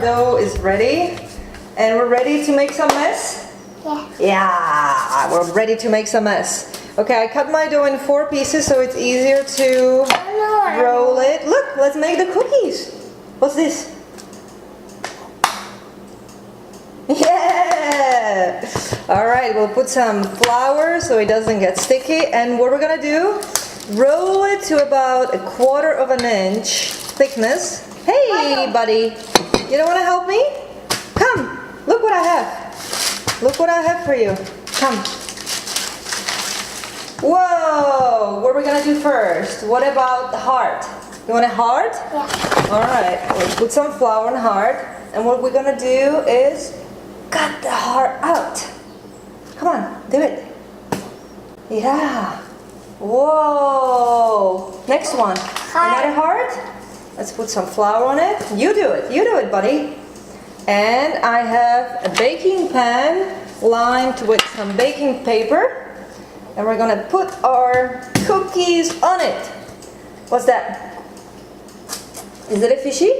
dough is ready. And we're ready to make some mess? Yeah. Yeah, we're ready to make some mess. Okay, I cut my dough in 4 pieces so it's easier to roll it. Look, let's make the cookies. What's this? Yeah! Alright, we'll put some flour so it doesn't get sticky. And what we're gonna do, roll it to about 1/4 of an inch thickness. Hey, buddy, you don't wanna help me? Come, look what I have. Look what I have for you. Come. Whoa, what are we gonna do first? What about the heart? You want a heart? Yeah. Alright, we'll put some flour on the heart. And what we're gonna do is cut the heart out. Come on, do it. Yeah. Whoa. Next one. Another heart. Let's put some flour on it. You do it. You do it, buddy. And I have a baking pan lined with some baking paper. And we're gonna put our cookies on it. What's that? Is it a fishy?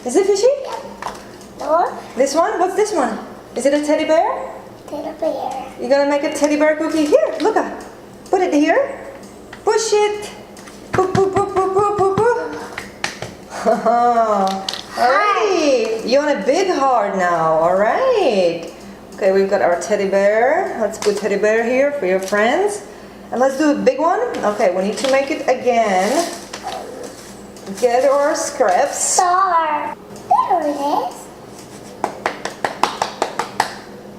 Is it fishy? No. This one? What's this one? Is it a teddy bear? Teddy bear. You're gonna make a teddy bear cookie? Here, look at. Put it here. Push it. Boop, boop, boop, boop, boop, boop, boop. Alright. You want a big heart now. Alright. Okay, we've got our teddy bear. Let's put teddy bear here for your friends. And let's do a big one. Okay, we need to make it again. Get our scraps. Star. There it is.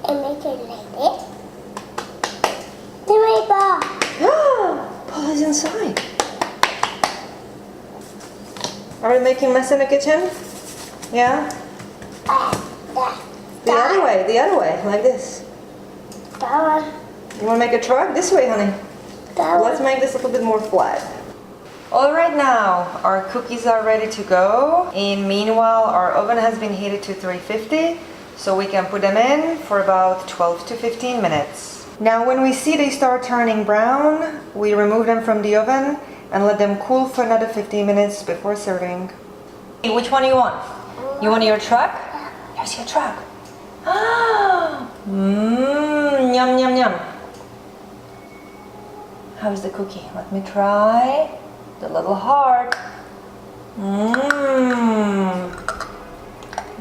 And make it like this. The rainbow. Paul is inside. Are we making mess in the kitchen? Yeah? The other way, like this. That one. You want to make a truck? This way, honey. That Let's make this a little bit more flat. All right, now our cookies are ready to go. And meanwhile, our oven has been heated to 350, so we can put them in for about 12 to 15 minutes. Now, when we see they start turning brown, we remove them from the oven and let them cool for another 15 minutes before serving. Which one do you want? You want your truck? Here's your truck. Yum, yum, yum. How's the cookie? Let me try. The little heart.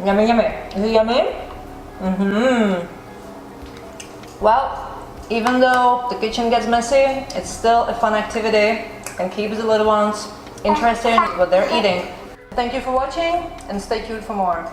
Yummy, yummy. Is it yummy? Well, even though the kitchen gets messy, it's still a fun activity and keeps the little ones interested in what they're eating. Thank you for watching and stay tuned for more.